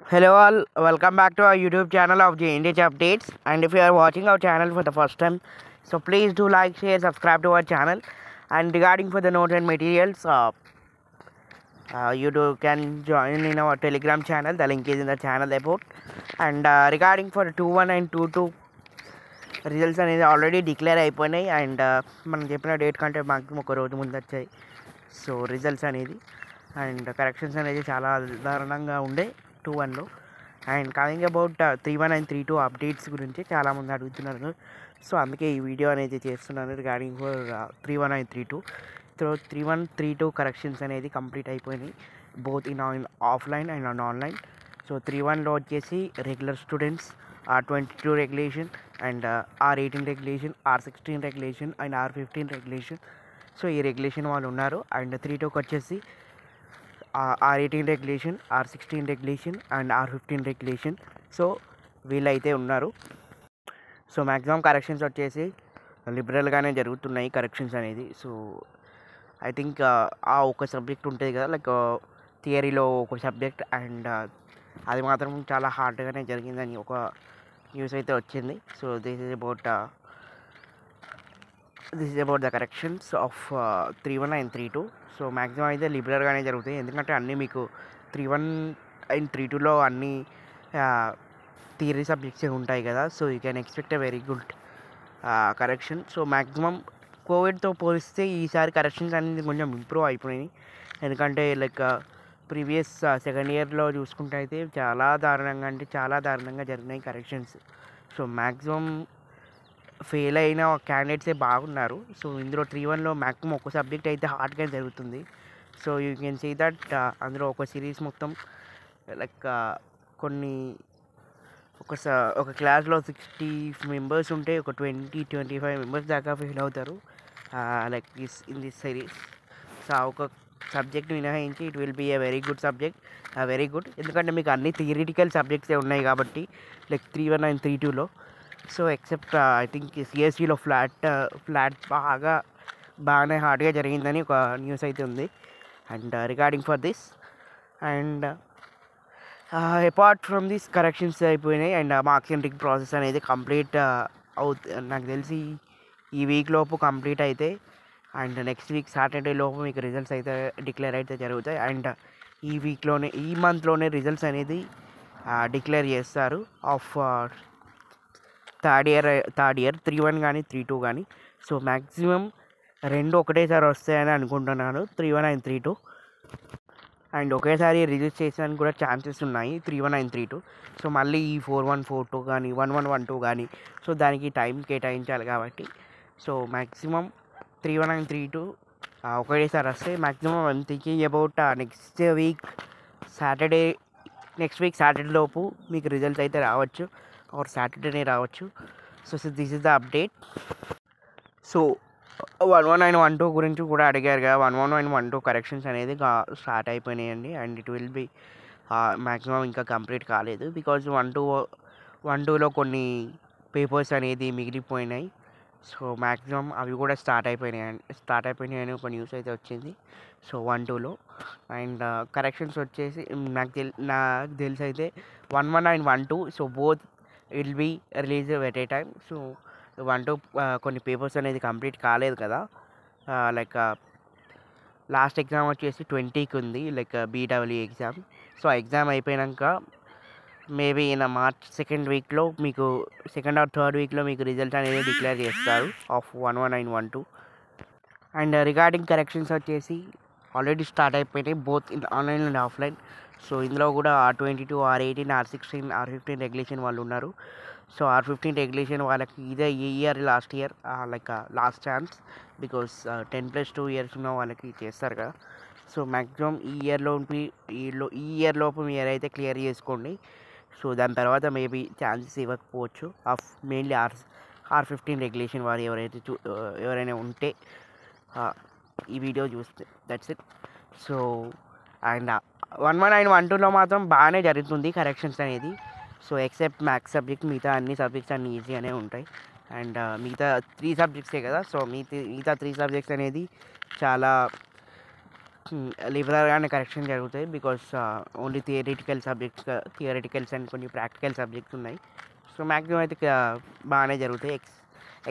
Hello all, welcome back to our YouTube channel of JNDH Updates. And if you are watching our channel for the first time, so please do like, share, subscribe to our channel. And regarding for the notes and materials, can join in our Telegram channel. The link is in the channel about. And regarding for 2-1 and 2-2 results అనేది already declare అయిపోయినాయి. And మనం చెప్పిన date కంటే మాకు ఒక రోజు ముందు వచ్చాయి. సో రిజల్ట్స్ అనేది అండ్ కరెక్షన్స్ అనేది చాలా దారుణంగా ఉండే 2-1లో. And coming about 3-1 and 3-2 updates గురించి చాలామంది అడుగుతున్నారు. సో అందుకే ఈ వీడియో అనేది చేస్తున్నాను regarding for 3-1 and 3-2. So 3-1 3-2 corrections అనేది కంప్లీట్ అయిపోయినాయి both in offline and online. So 3-1లో వచ్చేసి regular students R22 regulation and R18 regulation, R16 regulation and R15 regulation. So ఈ రెగ్యులేషన్ వాళ్ళు ఉన్నారు. అండ్ 3-2కి వచ్చేసి R18 regulation, R16 regulation and R15 regulation. So వీళ్ళైతే ఉన్నారు. సో మ్యాక్సిమం కరెక్షన్స్ వచ్చేసి లిబరల్గానే జరుగుతున్నాయి కరెక్షన్స్ అనేది. సో ఐ థింక్ ఆ ఒక సబ్జెక్ట్ ఉంటుంది కదా, లైక్ థియరీలో ఒక సబ్జెక్ట్, అండ్ అది మాత్రం చాలా హార్డ్గానే జరిగిందని ఒక న్యూస్ అయితే వచ్చింది. So this is about the corrections of 3-1 and 3-2. So maximum అయితే లిబరల్గానే జరుగుతాయి, ఎందుకంటే అన్నీ మీకు 3-1 అండ్ 3-2లో అన్నీ థియరీ సబ్జెక్ట్సే ఉంటాయి కదా. So you can expect a very good correction. So maximum కోవిడ్తో పోలిస్తే ఈసారి కరెక్షన్స్ అనేది కొంచెం ఇంప్రూవ్ అయిపోయినాయి, ఎందుకంటే లైక్ ప్రీవియస్ సెకండ్ ఇయర్లో చూసుకుంటే అయితే చాలా దారుణంగా జరిగినాయి కరెక్షన్స్. సో మ్యాక్సిమం ఫెయిల్ అయిన క్యాండిడేట్సే బాగున్నారు. సో ఇందులో 3-1లో మ్యాక్సిమం ఒక సబ్జెక్ట్ అయితే హార్డ్గా జరుగుతుంది. So you can see that అందులో ఒక సిరీస్ మొత్తం లైక్ ఒక క్లాస్లో 60 మెంబర్స్ ఉంటే ఒక 20-25 మెంబర్స్ దాకా ఫెయిల్ అవుతారు like in this series. So ఒక సబ్జెక్ట్ మినహాయించి it will be a very good subject, very good, ఎందుకంటే మీకు అన్ని థియరిటికల్ సబ్జెక్ట్సే ఉన్నాయి కాబట్టి లైక్ 3-1 అండ్ 3-2లో. సో ఎక్సెప్ట్ ఐ థింక్ సిఎస్సిలో ఫ్లాట్ బాగానే హార్డ్గా జరిగిందని ఒక న్యూస్ అయితే ఉంది. And regarding for this and apart from this corrections అయిపోయినాయి అండ్ మార్క్స్ ఎంట్రీ ప్రాసెస్ అనేది కంప్లీట్ నాకు తెలిసి ఈ వీక్ లోపు కంప్లీట్ అయితే అండ్ నెక్స్ట్ వీక్ సాటర్డే లోపు మీకు రిజల్ట్స్ అయితే డిక్లేర్ అయితే జరుగుతాయి. అండ్ ఈ మంత్లోనే రిజల్ట్స్ అనేది డిక్లేర్ చేస్తారు ఆఫ్ థర్డ్ ఇయర్ 3-1 కానీ 3-2 కానీ. సో మ్యాక్సిమం రెండు ఒకటేసారి వస్తాయని అనుకుంటున్నాను, 3-1 అండ్ 3-2. అండ్ ఒకేసారి రిలీజ్ చేసేదానికి కూడా ఛాన్సెస్ ఉన్నాయి 3-1 అండ్ 3-2. సో మళ్ళీ ఈ 4-1 4-2 కానీ 1-1 1-2 కానీ సో దానికి టైం కేటాయించాలి కాబట్టి సో మ్యాక్సిమం 3-1 అండ్ 3-2 ఒకటేసారి వస్తే maximum I'm thinking about next week Saturday లోపు మీకు రిజల్ట్స్ అయితే రావచ్చు ఆర్ సాటర్డేనే రావచ్చు. So this is the update. So 1-1 and 1-2 గురించి కూడా అడిగారు కదా, 1-1 అండ్ 1-2 కరెక్షన్స్ అనేది స్టార్ట్ అయిపోయినాయండి. And it will be maximum ఇంకా కంప్లీట్ కాలేదు బికాజ్ 1-2లో కొన్ని పేపర్స్ అనేది మిగిలిపోయినాయి. సో మ్యాక్సిమం అవి కూడా స్టార్ట్ అయిపోయినాయని ఒక న్యూస్ అయితే వచ్చింది. సో 1-2లో అండ్ కరెక్షన్స్ వచ్చేసి నాకు తెలిసి అయితే 1-1 and 1-2 so both will be release at a time. So 1-2 కొన్ని పేపర్స్ అనేది కంప్లీట్ కాలేదు కదా, లైక్ లాస్ట్ ఎగ్జామ్ వచ్చేసి 20కి ఉంది, లైక్ BEE ఎగ్జామ్. సో ఆ ఎగ్జామ్ అయిపోయాక మేబీ ఇన్ మార్చ్ సెకండ్ వీక్లో మీకు సెకండ్ ఆర్ థర్డ్ వీక్లో మీకు రిజల్ట్ అనేది డిక్లేర్ చేస్తారు of 1-1 and 1-2. And regarding corrections వచ్చేసి ఆల్రెడీ స్టార్ట్ అయిపోయినాయి both in online and offline. So ఇందులో కూడా R22, R18, R16, R15 regulation వాళ్ళు ఉన్నారు. సో R15 రెగ్యులేషన్ వాళ్ళకి ఇదే last year like last chance because 10+2 years ఉన్న వాళ్ళకి చేస్తారు కదా. సో మ్యాక్సిమం ఈ ఇయర్ లోపు మీరు అయితే క్లియర్ చేసుకోండి. సో దాని తర్వాత మేబీ ఛాన్సెస్ ఇవ్వకపోవచ్చు ఆఫ్ మెయిన్లీ R15 రెగ్యులేషన్ వారు ఎవరైనా ఉంటే ఈ వీడియో చూస్తే that's it. So and 1-1 and 1-2లో మాత్రం బాగానే జరుగుతుంది కరెక్షన్స్ అనేది. సో ఎక్సెప్ట్ మ్యాథ్స్ సబ్జెక్ట్ మిగతా అన్ని సబ్జెక్ట్స్ అన్నీ ఈజీగానే ఉంటాయి. అండ్ మిగతా 3 సబ్జెక్ట్సే కదా, సో మిగతా 3 సబ్జెక్ట్స్ అనేది చాలా లిబరల్గానే కరెక్షన్ జరుగుతాయి. బికాస్ ఓన్లీ థియరిటికల్స్ అండ్ కొన్ని ప్రాక్టికల్ సబ్జెక్ట్స్ ఉన్నాయి. సో మ్యాక్సిమం అయితే బాగానే జరుగుతాయి.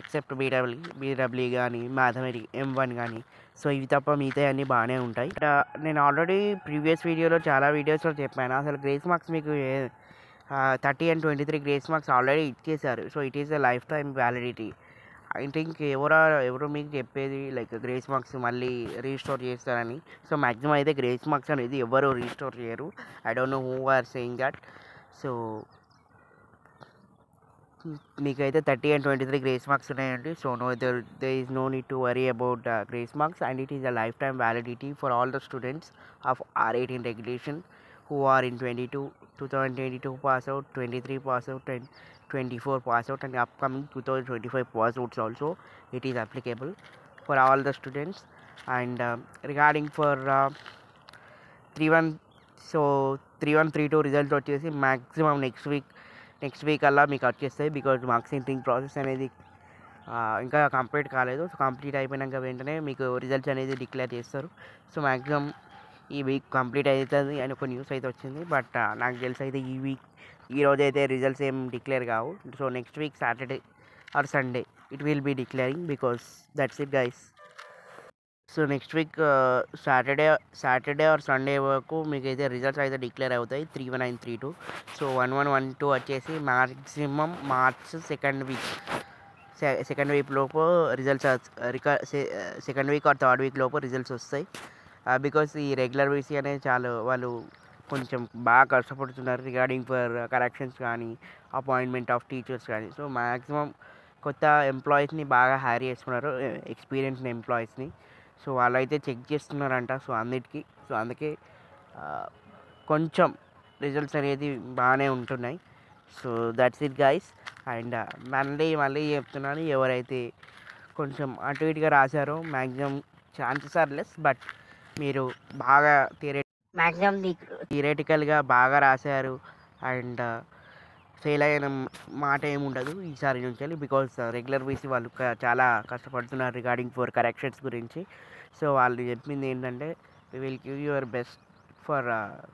ఎక్సెప్ట్ బీడబ్ల్యూ కానీ మ్యాథమెటిక్ M1 కానీ. సో ఇవి తప్ప మిగతా అన్నీ బాగానే ఉంటాయి. నేను ఆల్రెడీ ప్రీవియస్ వీడియోలో చాలా వీడియోస్లో చెప్పాను, అసలు గ్రేస్ మార్క్స్ మీకు 30 and 23 గ్రేస్ మార్క్స్ ఆల్రెడీ ఇచ్చేసారు. So it is a lifetime validity. I think ఎవరు మీకు చెప్పేది లైక్ గ్రేస్ మార్క్స్ మళ్ళీ రీస్టోర్ చేస్తారని. సో మ్యాక్సిమం అయితే గ్రేస్ మార్క్స్ అనేది ఎవరు రీస్టోర్ చేయరు. I don't know who are saying that. So మీకైతే 30 and 23 గ్రేస్ మార్క్స్ ఉన్నాయండి. So there is no need to worry about grace marks, and it is a lifetime validity for all the students of R18 regulation who are in 2022 pass out, 23 pass out, and 24 pass out, and upcoming 2025 pass outs also it is applicable for all the students. And regarding for 31, so 3132 results వచ్చేసి maximum next week అలా మీకు వచ్చేస్తాయి. Because marks entering process అనేది ఇంకా complete కాలేదు. So complete అయిపోయినాక వెంటనే మీకు రిజల్ట్స్ అనేది డిక్లేర్ చేస్తారు. సో మ్యాక్సిమం ఈ వీక్ కంప్లీట్ అవుతుంది అని ఒక న్యూస్ అయితే వచ్చింది. బట్ నాకు తెలిసి అయితే ఈ రోజు అయితే రిజల్ట్స్ ఏం డిక్లేర్ కావు. So next week Saturday or Sunday it will be declaring, because that's it guys. So next week Saturday or Sunday వరకు మీకు అయితే రిజల్ట్స్ అయితే డిక్లేర్ అవుతాయి 31932. సో 1112 వచ్చేసి మ్యాక్సిమం మార్చ్ సెకండ్ వీక్ లోపు results second week or third week లోపు results వస్తాయి. Because ఈ రెగ్యులర్ వీసీ అనేది వాళ్ళు కొంచెం బాగా కష్టపడుతున్నారు రిగార్డింగ్ ఫర్ కరెక్షన్స్ కానీ అపాయింట్మెంట్ ఆఫ్ టీచర్స్ కానీ. సో మ్యాక్సిమం కొత్త ఎంప్లాయీస్ని బాగా హైర్ చేసుకున్నారు, ఎక్స్పీరియన్స్డ్ ఎంప్లాయీస్ని. సో వాళ్ళైతే చెక్ చేస్తున్నారంట. సో అందుకే కొంచెం రిజల్ట్స్ అనేది బాగానే ఉంటున్నాయి. So that's it guys. And మళ్ళీ చెప్తున్నాను, ఎవరైతే కొంచెం అటు ఇటుగా రాశారో maximum chances are less. But మీరు బాగా థియరేటికల్గా బాగా రాశారు అండ్ ఫెయిల్ అయిన మాట ఏముండదు ఈసారి నుంచి. బికాజ్ రెగ్యులర్ వీసీ వాళ్ళు చాలా కష్టపడుతున్నారు రిగార్డింగ్ ఫర్ కరెక్షన్స్ గురించి. సో వాళ్ళు చెప్పింది ఏంటంటే we will give your best for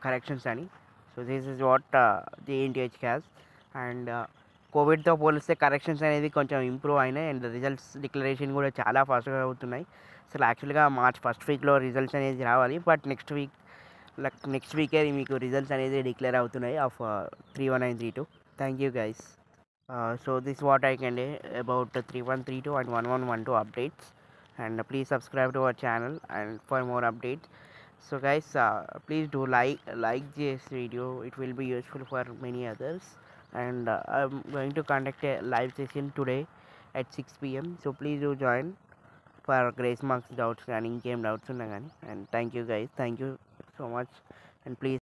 corrections అని. So this is what JNTH has. And కోవిడ్తో పోలిస్తే కరెక్షన్స్ అనేది కొంచెం ఇంప్రూవ్ అయినాయి అండ్ రిజల్ట్స్ డిక్లరేషన్ కూడా చాలా ఫాస్ట్గా అవుతున్నాయి. అసలు యాక్చువల్గా మార్చ్ ఫస్ట్ వీక్లో రిజల్ట్స్ అనేది రావాలి. బట్ నెక్స్ట్ వీకే మీకు రిజల్ట్స్ అనేది డిక్లేర్ అవుతున్నాయి of 31932. Thank you guys. So this is what I can say about the 3132 and 1112 updates, and please subscribe to our channel and for more updates. So guys, please do like this video. It will be useful for many others. And I'm going to conduct a live session today at 6 PM. So please do join for grace marks doubts and in game doubts. And thank you guys, thank you so much. And please